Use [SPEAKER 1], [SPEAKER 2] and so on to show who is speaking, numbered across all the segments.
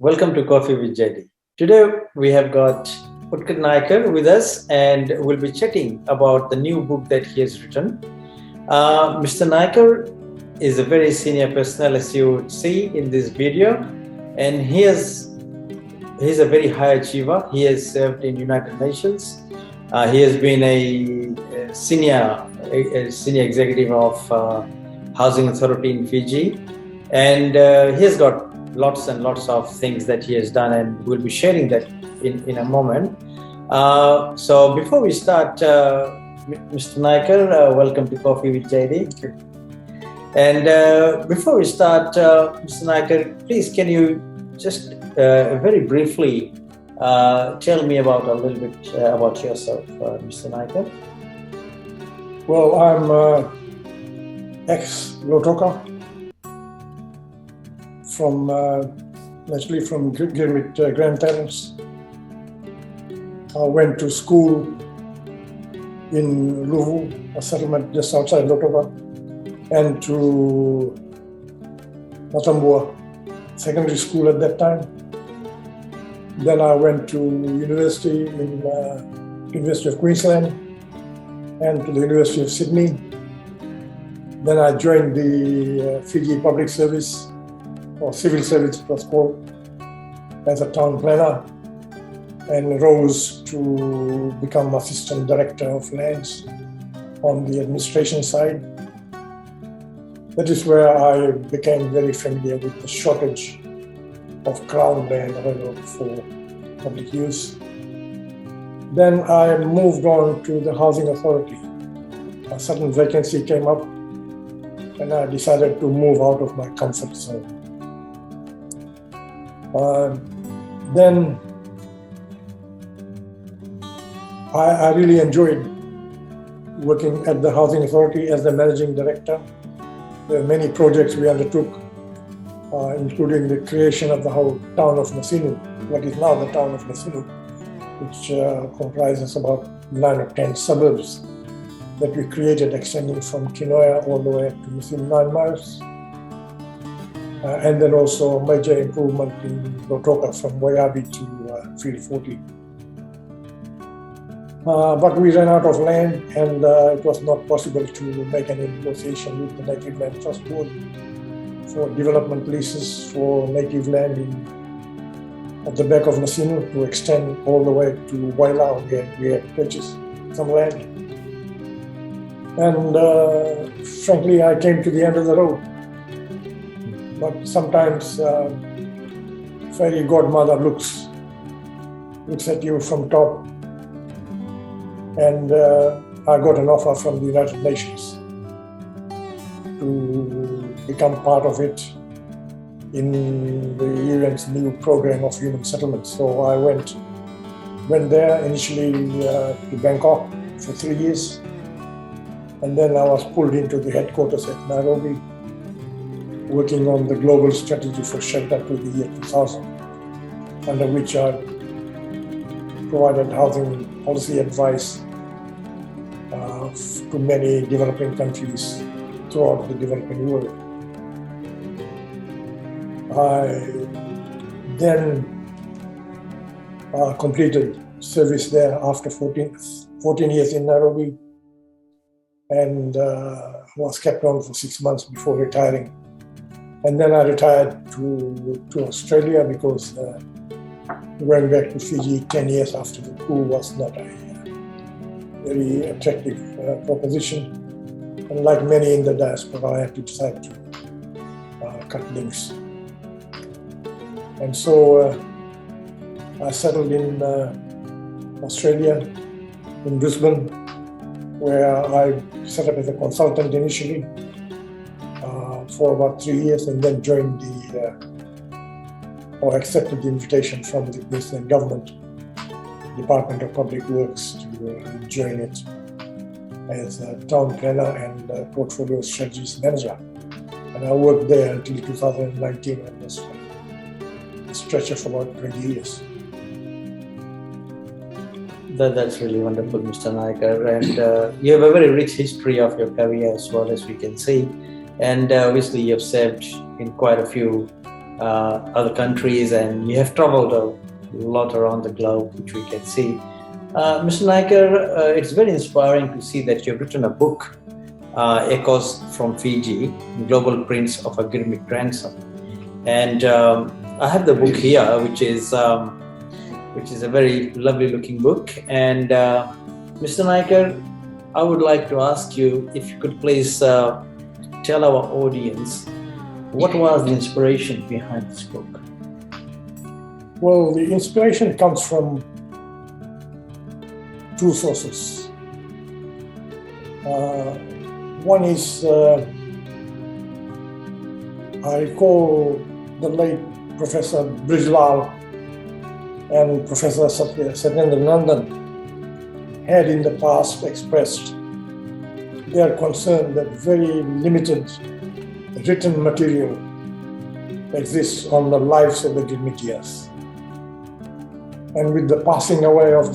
[SPEAKER 1] Welcome to Coffee with JD. Today we have got Utkatu Naiker with us and we'll be chatting about the new book that he has written. Mr. Naiker is a very senior personnel, as you would see in this video, and he's a very high achiever. He has served in United Nations. He has been a senior executive of Housing Authority in Fiji, and he has got lots and lots of things that he has done, and we'll be sharing that in a moment. So before we start, Mr. Naiker, welcome to Coffee with JD. And before we start, Mr. Naiker, please can you just very briefly tell me about a little bit about yourself, Mr. Naiker?
[SPEAKER 2] Well, I'm ex-Lotoka naturally from Girmit grandparents. I went to school in Luvu, a settlement just outside Lotoka, and to Matambua secondary school at that time. Then I went to university in University of Queensland and to the University of Sydney. Then I joined the Fiji Public Service, or Civil Service it was called, as a town planner, and rose to become Assistant Director of Lands on the administration side. That is where I became very familiar with the shortage of Crown land available for public use. Then I moved on to the Housing Authority. A certain vacancy came up and I decided to move out of my comfort zone. Then I really enjoyed working at the Housing Authority as the Managing Director. There are many projects we undertook, including the creation of the whole town of Masinu, what is now the town of Masinu, which comprises about 9 or 10 suburbs that we created, extending from Kinoya all the way up to Masinu, 9 miles. And then also a major improvement in Lotoka from Wayabi to Field 40. But we ran out of land, and it was not possible to make any negotiation with the Native Land Trust Board for development leases for native land at the back of Masinu to extend all the way to Wailao, where we had purchased some land. And frankly, I came to the end of the road. But sometimes fairy godmother looks at you from top, and I got an offer from the United Nations to become part of it in the UN's new program of human settlement. So I went there initially to Bangkok for 3 years, and then I was pulled into the headquarters at Nairobi, working on the global strategy for shelter to the year 2000, under which I provided housing policy advice to many developing countries throughout the developing world. I then completed service there after 14 years in Nairobi, and was kept on for 6 months before retiring. And then I retired to Australia because going back to Fiji 10 years after the coup was not a very attractive proposition. And like many in the diaspora, I had to decide to cut links. And so I settled in Australia, in Brisbane, where I set up as a consultant initially for about 3 years, and then joined or accepted the invitation from the Queensland government, Department of Public Works, to join it as a town planner and portfolio strategies manager. And I worked there until 2019, almost a stretch of about 20 years.
[SPEAKER 1] That's really wonderful, Mr. Naiker. And you have a very rich history of your career as well, as we can see. And obviously you have served in quite a few other countries, and you have traveled a lot around the globe, which we can see. Mr. Naiker, it's very inspiring to see that you've written a book, Echoes from Fiji-Global Footprints of a Girmit Grandson. And I have the book here, which is a very lovely looking book. And Mr. Naiker, I would like to ask you if you could please tell our audience what was the inspiration behind this book.
[SPEAKER 2] Well, the inspiration comes from two sources. One is I recall the late Professor Brijlal and Professor Jitendra Deo had in the past expressed their concern that very limited written material exists on the lives of the Girmitias. And with the passing away of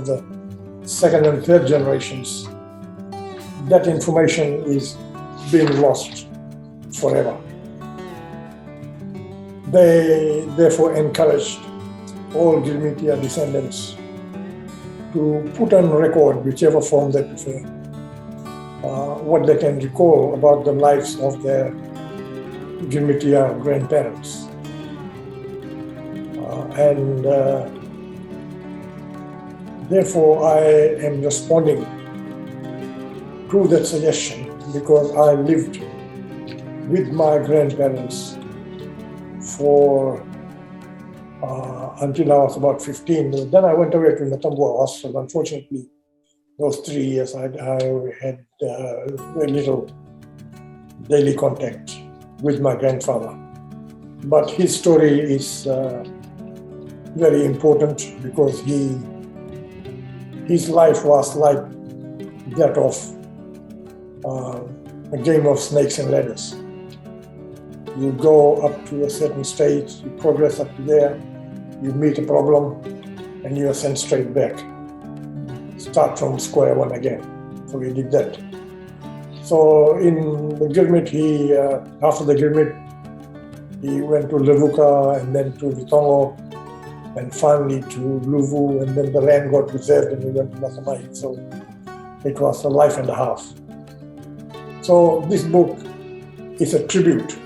[SPEAKER 2] the second and third generations, that information is being lost forever. They therefore encouraged all Girmitia descendants to put on record, whichever form they prefer, what they can recall about the lives of their Girmitia grandparents. Therefore I am responding to that suggestion because I lived with my grandparents for until I was about 15. Then I went away to Natambua Hospital. Unfortunately, those 3 years I had very little daily contact with my grandfather. But his story is very important because his life was like that of a game of snakes and ladders. You go up to a certain stage, you progress up to there, you meet a problem, and you are sent straight back. Start from square one again. So he did that. So in the Girmit, after the Girmit, he went to Levuka and then to Vitongo and finally to Luvu, and then the land got reserved and he went to Masamai. So it was a life and a half. So this book is a tribute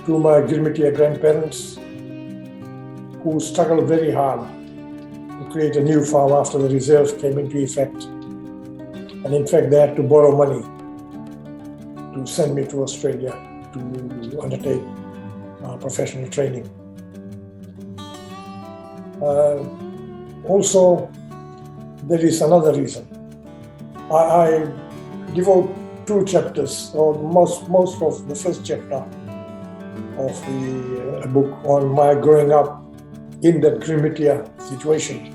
[SPEAKER 2] to my Girmitia grandparents who struggled very hard to create a new farm after the reserves came into effect. And in fact, they had to borrow money to send me to Australia to undertake professional training. Also, there is another reason. I devote 2 chapters, or most of the first chapter of the book on my growing up in that Girmitia situation.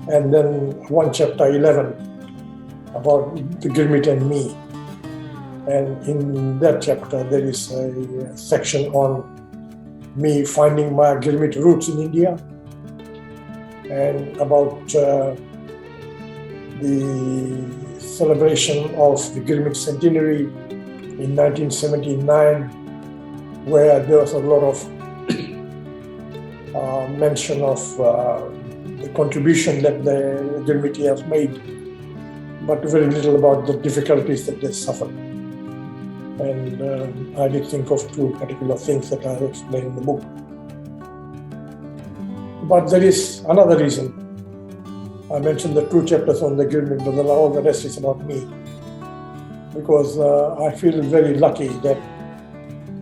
[SPEAKER 2] And then 1 chapter 11 about the Girmit and me. And in that chapter, there is a section on me finding my Girmit roots in India and about the celebration of the Girmit centenary in 1979, where there was a lot of mention of the contribution that the Girmitians made, but very little about the difficulties that they suffered. And I did think of 2 particular things that I have explained in the book. But there is another reason. I mentioned the 2 chapters on the Girmit, but all the rest is about me. Because I feel very lucky that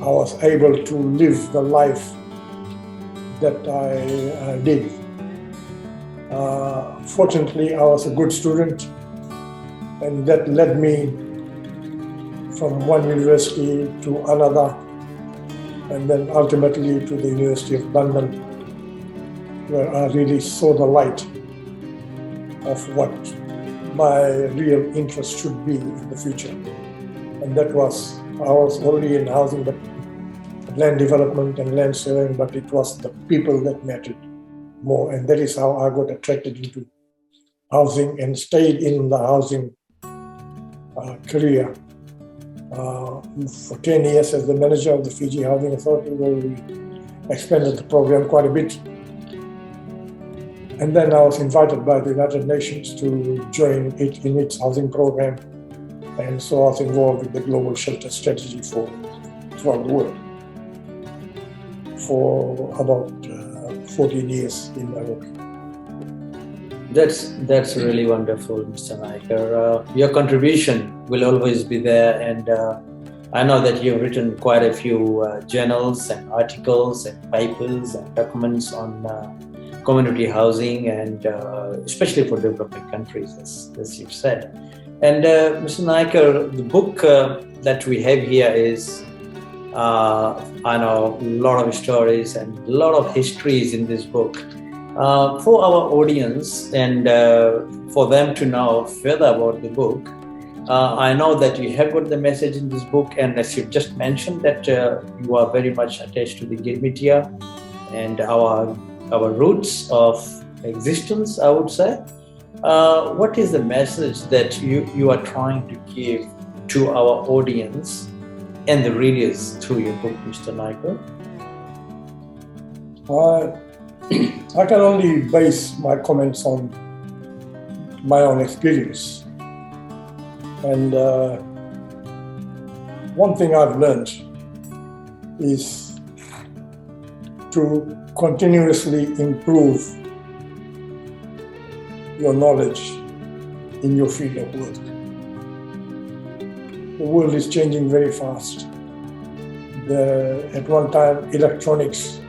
[SPEAKER 2] I was able to live the life that I did. Fortunately, I was a good student, and that led me from one university to another, and then ultimately to the University of London, where I really saw the light of what my real interest should be in the future. And that was, I was only in housing, but land development and land surveying, but it was the people that mattered more. And that is how I got attracted into housing and stayed in the housing career For 10 years as the manager of the Fiji Housing Authority, where we expanded the program quite a bit. And then I was invited by the United Nations to join it in its housing program. And so I was involved with the global shelter strategy throughout the world for about 14 years in Nairobi.
[SPEAKER 1] That's really wonderful, Mr. Naiker. Your contribution will always be there, and I know that you've written quite a few journals and articles and papers and documents on community housing, and especially for developing countries, as you've said. And Mr. Naiker, the book that we have here is, I know, a lot of stories and a lot of histories in this book. For our audience and for them to know further about the book, I know that you have got the message in this book, and as you've just mentioned that you are very much attached to the Girmit and our roots of existence, I would say. What is the message that you are trying to give to our audience and the readers through your book, Mr. Naiker?
[SPEAKER 2] I can only base my comments on my own experience. And one thing I've learned is to continuously improve your knowledge in your field of work. The world is changing very fast. At one time, electronics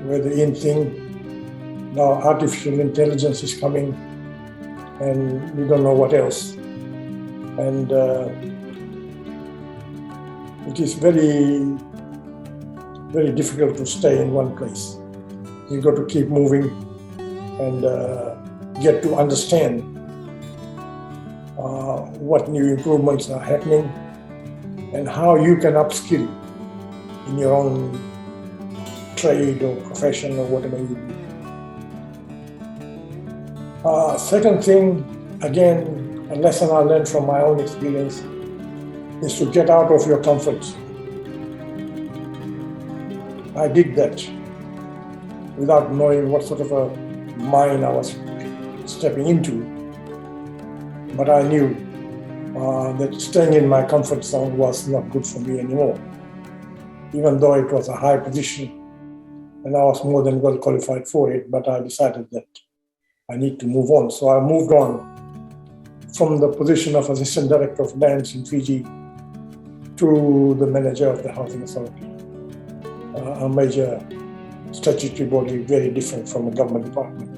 [SPEAKER 2] were the in thing. Now artificial intelligence is coming, and we don't know what else. And it is very, very difficult to stay in one place. You got to keep moving and get to understand what new improvements are happening and how you can upskill in your own trade or profession or whatever you do. Second thing, again, a lesson I learned from my own experience is to get out of your comfort zone. I did that without knowing what sort of a mine I was stepping into, but I knew that staying in my comfort zone was not good for me anymore, even though it was a high position and I was more than well qualified for it, but I decided that I need to move on. So I moved on from the position of Assistant Director of Lands in Fiji to the manager of the Housing Authority, a major statutory body, very different from a government department.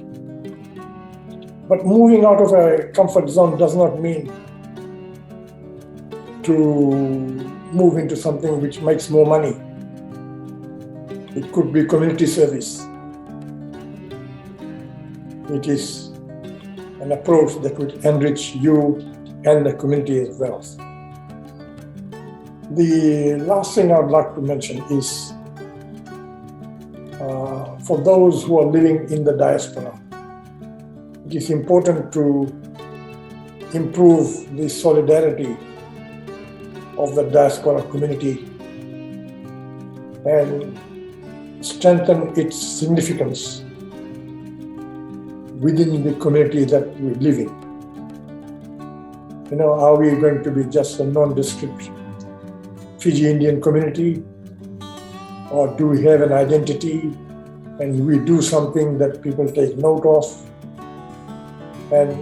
[SPEAKER 2] But moving out of a comfort zone does not mean to move into something which makes more money. It could be community service. It is an approach that would enrich you and the community as well. The last thing I would like to mention is for those who are living in the diaspora, it is important to improve the solidarity of the diaspora community and strengthen its significance within the community that we live in. You know, are we going to be just a nondescript Fiji Indian community, or do we have an identity and we do something that people take note of and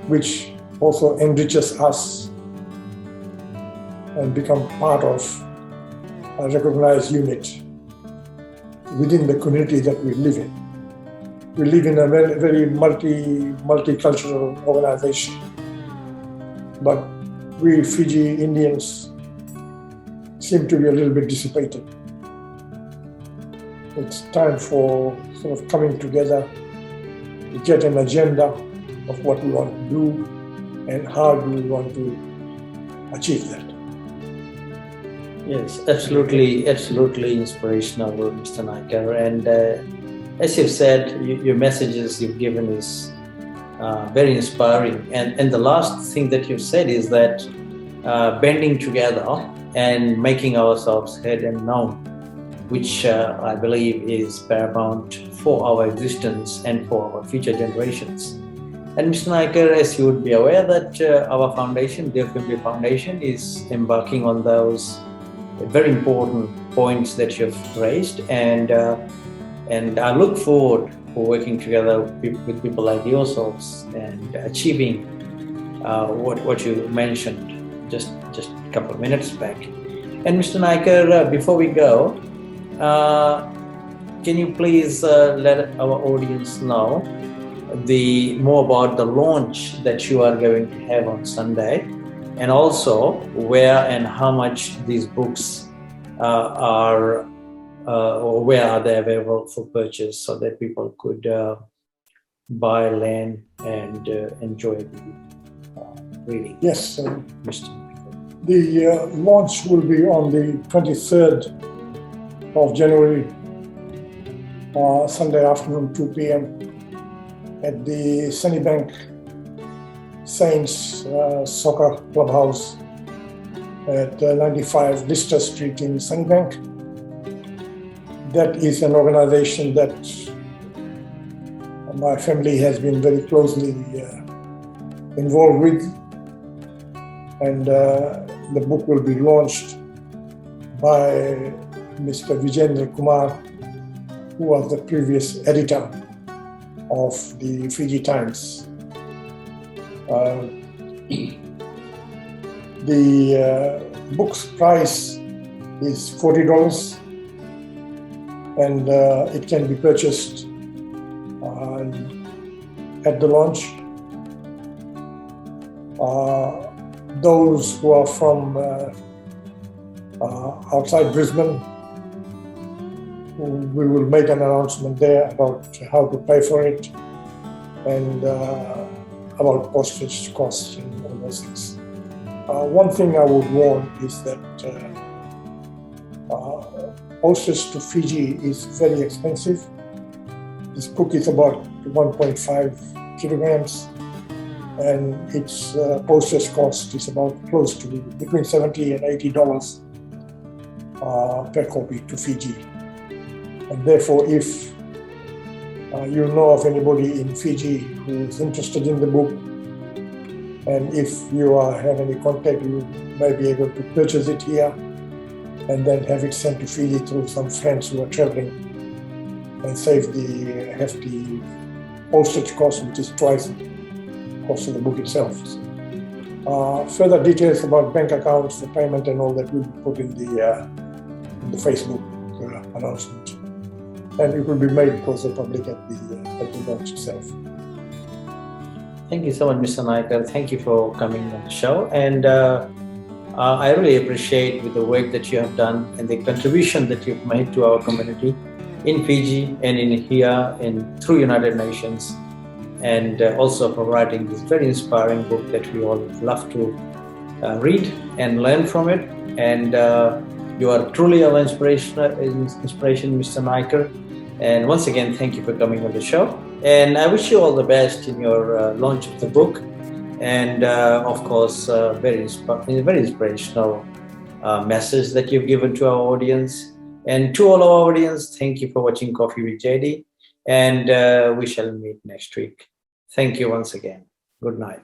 [SPEAKER 2] which also enriches us and become part of a recognized unit within the community that we live in? We live in a very, very multicultural organization, but we Fiji Indians seem to be a little bit dissipated. It's time for sort of coming together to get an agenda of what we want to do and how do we want to achieve that.
[SPEAKER 1] Yes, absolutely inspirational, Mr. Naiker. And as you've said, your messages you've given is very inspiring. And the last thing that you've said is that bending together and making ourselves heard and known, which I believe is paramount for our existence and for our future generations. And Mr. Naiker, as you would be aware that our foundation, Deo Family Foundation, is embarking on those very important points that you've raised, and I look forward for working together with people like yourselves and achieving what you mentioned just a couple of minutes back. And Mr. Naiker, before we go, can you please let our audience know more about the launch that you are going to have on Sunday, and also where and how much these books are, or where are they available for purchase, so that people could buy, land, and enjoy the reading?
[SPEAKER 2] Yes,
[SPEAKER 1] Mr.
[SPEAKER 2] the launch will be on the 23rd of January, Sunday afternoon, 2 p.m. at the Sunnybank Saints Soccer Clubhouse at 95 Lister Street in Sunnybank. That is an organization that my family has been very closely involved with, and the book will be launched by Mr. Jitendra Kumar, who was the previous editor of the Fiji Times. The book's price is $40, and it can be purchased at the launch. Those who are from outside Brisbane, we will make an announcement there about how to pay for it, and about postage costs and all those things. One thing I would warn is that postage to Fiji is very expensive. This book is about 1.5 kilograms, and its postage cost is about close to between $70 and $80 per copy to Fiji. And therefore, if you know of anybody in Fiji who is interested in the book, and if you have any contact, you may be able to purchase it here and then have it sent to Fiji through some friends who are traveling, and save the hefty postage cost, which is twice the cost of the book itself. Further details about bank accounts for payment and all that will be put in the Facebook announcement, and it will be made closer public at the launch itself.
[SPEAKER 1] Thank you so much, Mr. Naiker. Thank you for coming on the show, and I really appreciate with the work that you have done and the contribution that you've made to our community in Fiji and in here and through United Nations, and also for writing this very inspiring book that we all love to read and learn from it. And you are truly an inspiration, Mr. Naiker. And once again, thank you for coming on the show. And I wish you all the best in your launch of the book. And of course, very inspirational message that you've given to our audience. And to all our audience, thank you for watching Coffee with JD. And we shall meet next week. Thank you once again. Good night.